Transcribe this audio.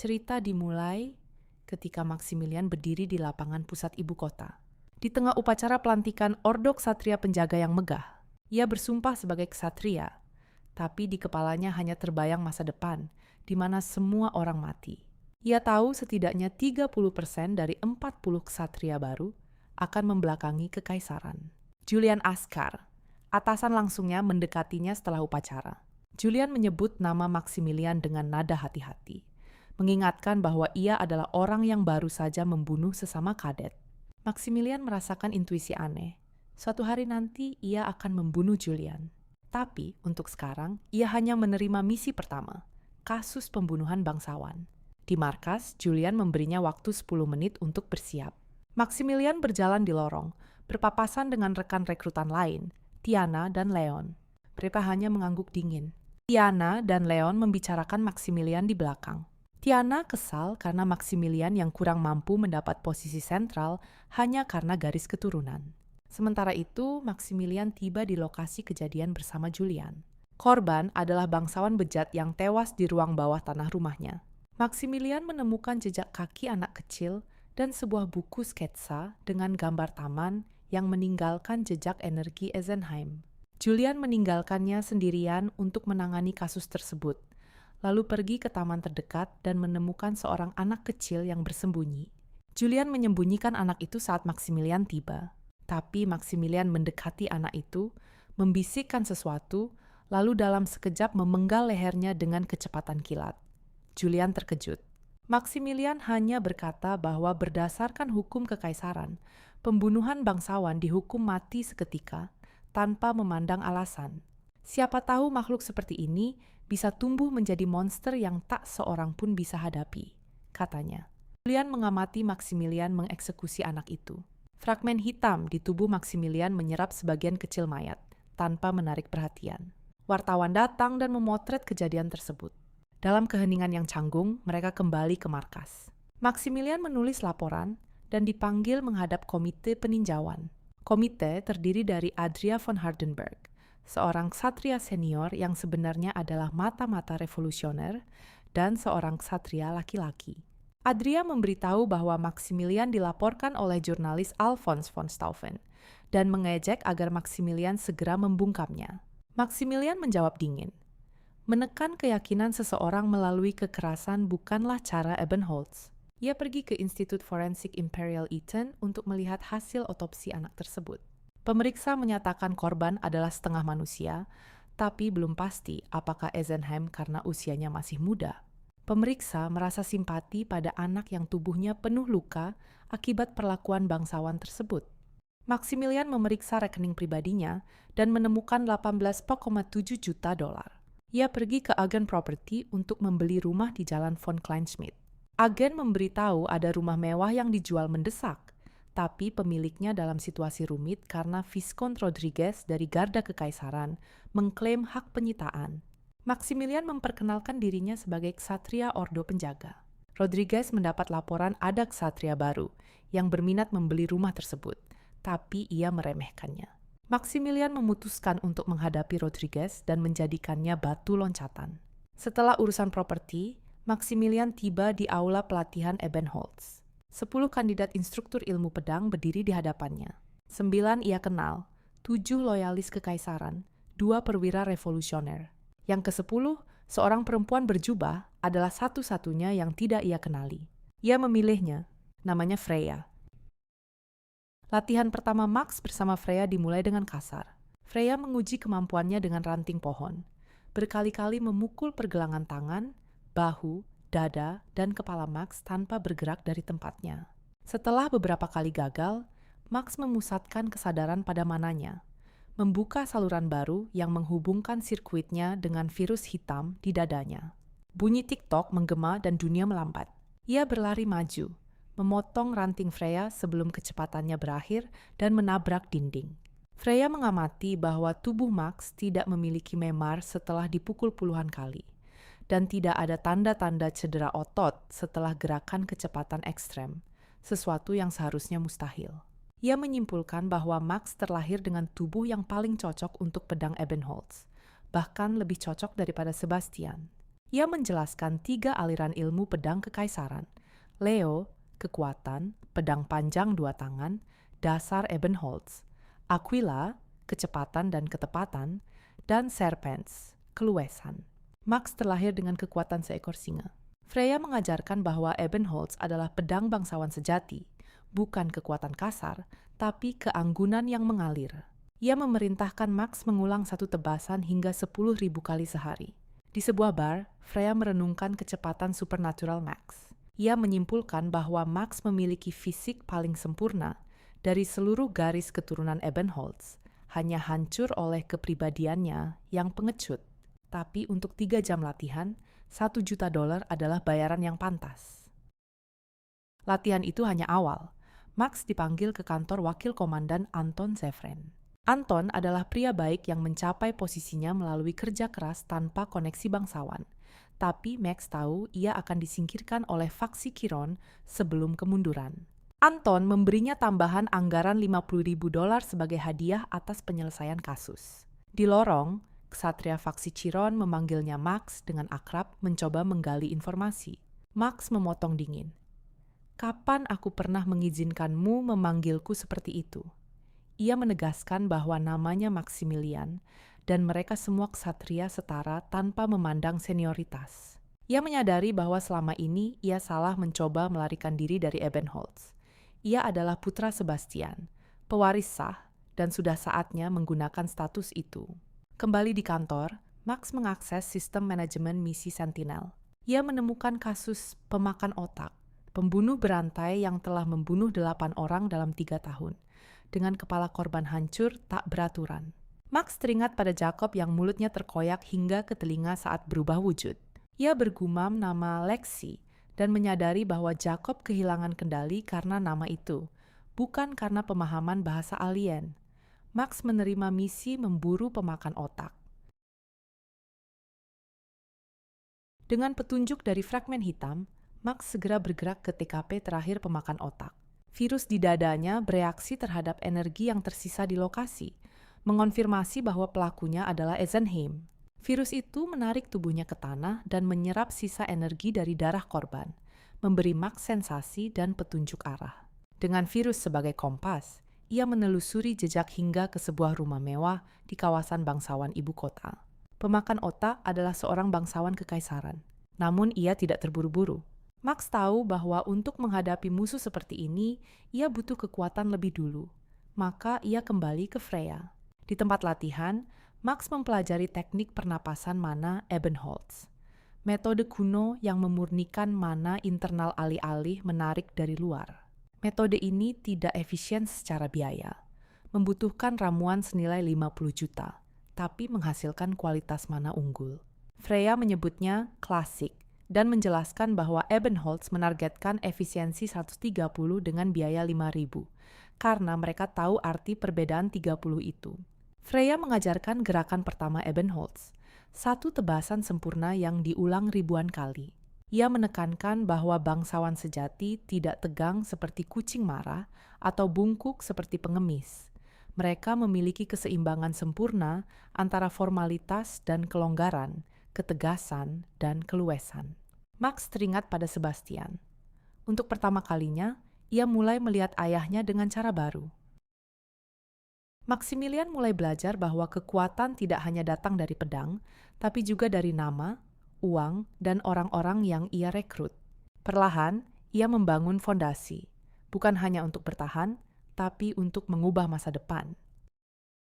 Cerita dimulai ketika Maximilian berdiri di lapangan pusat ibu kota. Di tengah upacara pelantikan Ordo Ksatria Penjaga yang megah, ia bersumpah sebagai ksatria, tapi di kepalanya hanya terbayang masa depan, di mana semua orang mati. Ia tahu setidaknya 30% dari 40 ksatria baru akan membelakangi kekaisaran. Julian Askar, atasan langsungnya mendekatinya setelah upacara. Julian menyebut nama Maximilian dengan nada hati-hati, mengingatkan bahwa ia adalah orang yang baru saja membunuh sesama kadet. Maximilian merasakan intuisi aneh. Suatu hari nanti ia akan membunuh Julian. Tapi untuk sekarang, ia hanya menerima misi pertama, kasus pembunuhan bangsawan. Di markas, Julian memberinya waktu 10 menit untuk bersiap. Maximilian berjalan di lorong, berpapasan dengan rekan rekrutan lain, Tiana dan Leon. Mereka hanya mengangguk dingin. Tiana dan Leon membicarakan Maximilian di belakang. Tiana kesal karena Maximilian yang kurang mampu mendapat posisi sentral hanya karena garis keturunan. Sementara itu, Maximilian tiba di lokasi kejadian bersama Julian. Korban adalah bangsawan bejat yang tewas di ruang bawah tanah rumahnya. Maximilian menemukan jejak kaki anak kecil dan sebuah buku sketsa dengan gambar taman yang meninggalkan jejak energi Eisenheim. Julian meninggalkannya sendirian untuk menangani kasus tersebut, lalu pergi ke taman terdekat dan menemukan seorang anak kecil yang bersembunyi. Julian menyembunyikan anak itu saat Maximilian tiba. Tapi Maximilian mendekati anak itu, membisikkan sesuatu, lalu dalam sekejap memenggal lehernya dengan kecepatan kilat. Julian terkejut. Maximilian hanya berkata bahwa berdasarkan hukum kekaisaran, pembunuhan bangsawan dihukum mati seketika tanpa memandang alasan. Siapa tahu makhluk seperti ini bisa tumbuh menjadi monster yang tak seorang pun bisa hadapi, katanya. Julian mengamati Maximilian mengeksekusi anak itu. Fragmen hitam di tubuh Maximilian menyerap sebagian kecil mayat, tanpa menarik perhatian. Wartawan datang dan memotret kejadian tersebut. Dalam keheningan yang canggung, mereka kembali ke markas. Maximilian menulis laporan dan dipanggil menghadap komite peninjauan. Komite terdiri dari Adria von Hardenberg, seorang ksatria senior yang sebenarnya adalah mata-mata revolusioner, dan seorang ksatria laki-laki. Adria memberitahu bahwa Maximilian dilaporkan oleh jurnalis Alfons von Stauffen dan mengejek agar Maximilian segera membungkamnya. Maximilian menjawab dingin. Menekan keyakinan seseorang melalui kekerasan bukanlah cara Ebenholz. Ia pergi ke Institut Forensik Imperial Eton untuk melihat hasil otopsi anak tersebut. Pemeriksa menyatakan korban adalah setengah manusia, tapi belum pasti apakah Eisenheim karena usianya masih muda. Pemeriksa merasa simpati pada anak yang tubuhnya penuh luka akibat perlakuan bangsawan tersebut. Maximilian memeriksa rekening pribadinya dan menemukan 18,7 juta dolar. Ia pergi ke agen properti untuk membeli rumah di Jalan von Kleinschmidt. Agen memberitahu ada rumah mewah yang dijual mendesak, tapi pemiliknya dalam situasi rumit karena Viscount Rodriguez dari Garda Kekaisaran mengklaim hak penyitaan. Maximilian memperkenalkan dirinya sebagai ksatria Ordo Penjaga. Rodriguez mendapat laporan ada ksatria baru yang berminat membeli rumah tersebut, tapi ia meremehkannya. Maximilian memutuskan untuk menghadapi Rodriguez dan menjadikannya batu loncatan. Setelah urusan properti, Maximilian tiba di aula pelatihan Ebenholz. 10 kandidat instruktur ilmu pedang berdiri di hadapannya. 9 ia kenal, 7 loyalis kekaisaran, 2 perwira revolusioner. Yang ke-10, seorang perempuan berjubah adalah satu-satunya yang tidak ia kenali. Ia memilihnya, namanya Freya. Latihan pertama Max bersama Freya dimulai dengan kasar. Freya menguji kemampuannya dengan ranting pohon. Berkali-kali memukul pergelangan tangan, bahu, dada, dan kepala Max tanpa bergerak dari tempatnya. Setelah beberapa kali gagal, Max memusatkan kesadaran pada mananya, membuka saluran baru yang menghubungkan sirkuitnya dengan virus hitam di dadanya. Bunyi TikTok menggema dan dunia melambat. Ia berlari maju, memotong ranting Freya sebelum kecepatannya berakhir dan menabrak dinding. Freya mengamati bahwa tubuh Max tidak memiliki memar setelah dipukul puluhan kali, dan tidak ada tanda-tanda cedera otot setelah gerakan kecepatan ekstrem, sesuatu yang seharusnya mustahil. Ia menyimpulkan bahwa Max terlahir dengan tubuh yang paling cocok untuk pedang Ebenholz, bahkan lebih cocok daripada Sebastian. Ia menjelaskan 3 aliran ilmu pedang kekaisaran. Leo, kekuatan, pedang panjang 2 tangan, dasar Ebenholz. Aquila, kecepatan dan ketepatan, dan Serpens, keluesan. Max terlahir dengan kekuatan seekor singa. Freya mengajarkan bahwa Ebenholz adalah pedang bangsawan sejati, bukan kekuatan kasar, tapi keanggunan yang mengalir. Ia memerintahkan Max mengulang satu tebasan hingga 10.000 kali sehari. Di sebuah bar, Freya merenungkan kecepatan supernatural Max. Ia menyimpulkan bahwa Max memiliki fisik paling sempurna dari seluruh garis keturunan Ebenholz, hanya hancur oleh kepribadiannya yang pengecut. Tapi untuk 3 jam latihan, $1 juta adalah bayaran yang pantas. Latihan itu hanya awal. Max dipanggil ke kantor Wakil Komandan Anton Zefren. Anton adalah pria baik yang mencapai posisinya melalui kerja keras tanpa koneksi bangsawan. Tapi Max tahu ia akan disingkirkan oleh faksi Chiron sebelum kemunduran. Anton memberinya tambahan anggaran $50.000 sebagai hadiah atas penyelesaian kasus. Di lorong, ksatria faksi Chiron memanggilnya Max dengan akrab mencoba menggali informasi. Max memotong dingin. "Kapan aku pernah mengizinkanmu memanggilku seperti itu?" Ia menegaskan bahwa namanya Maximilian dan mereka semua ksatria setara tanpa memandang senioritas. Ia menyadari bahwa selama ini ia salah mencoba melarikan diri dari Ebenholz. Ia adalah putra Sebastian, pewaris sah, dan sudah saatnya menggunakan status itu. Kembali di kantor, Max mengakses sistem manajemen misi Sentinel. Ia menemukan kasus pemakan otak, pembunuh berantai yang telah membunuh 8 orang dalam 3 tahun. Dengan kepala korban hancur tak beraturan. Max teringat pada Jacob yang mulutnya terkoyak hingga ke telinga saat berubah wujud. Ia bergumam nama Lexi dan menyadari bahwa Jacob kehilangan kendali karena nama itu, bukan karena pemahaman bahasa alien. Max menerima misi memburu pemakan otak. Dengan petunjuk dari fragmen hitam, Max segera bergerak ke TKP terakhir pemakan otak. Virus di dadanya bereaksi terhadap energi yang tersisa di lokasi, mengonfirmasi bahwa pelakunya adalah Eisenheim. Virus itu menarik tubuhnya ke tanah dan menyerap sisa energi dari darah korban, memberi Max sensasi dan petunjuk arah. Dengan virus sebagai kompas, ia menelusuri jejak hingga ke sebuah rumah mewah di kawasan bangsawan ibu kota. Pemakan otak adalah seorang bangsawan kekaisaran, namun ia tidak terburu-buru. Max tahu bahwa untuk menghadapi musuh seperti ini, ia butuh kekuatan lebih dulu. Maka ia kembali ke Freya. Di tempat latihan, Max mempelajari teknik pernapasan mana Ebenholz. Metode kuno yang memurnikan mana internal alih-alih menarik dari luar. Metode ini tidak efisien secara biaya. Membutuhkan ramuan senilai 50 juta, tapi menghasilkan kualitas mana unggul. Freya menyebutnya klasik, dan menjelaskan bahwa Ebenholz menargetkan efisiensi 130 dengan biaya 5.000, karena mereka tahu arti perbedaan 30 itu. Freya mengajarkan gerakan pertama Ebenholz, satu tebasan sempurna yang diulang ribuan kali. Ia menekankan bahwa bangsawan sejati tidak tegang seperti kucing marah atau bungkuk seperti pengemis. Mereka memiliki keseimbangan sempurna antara formalitas dan kelonggaran, ketegasan dan keluesan. Max teringat pada Sebastian. Untuk pertama kalinya, ia mulai melihat ayahnya dengan cara baru. Maximilian mulai belajar bahwa kekuatan tidak hanya datang dari pedang, tapi juga dari nama, uang, dan orang-orang yang ia rekrut. Perlahan, ia membangun fondasi, bukan hanya untuk bertahan, tapi untuk mengubah masa depan.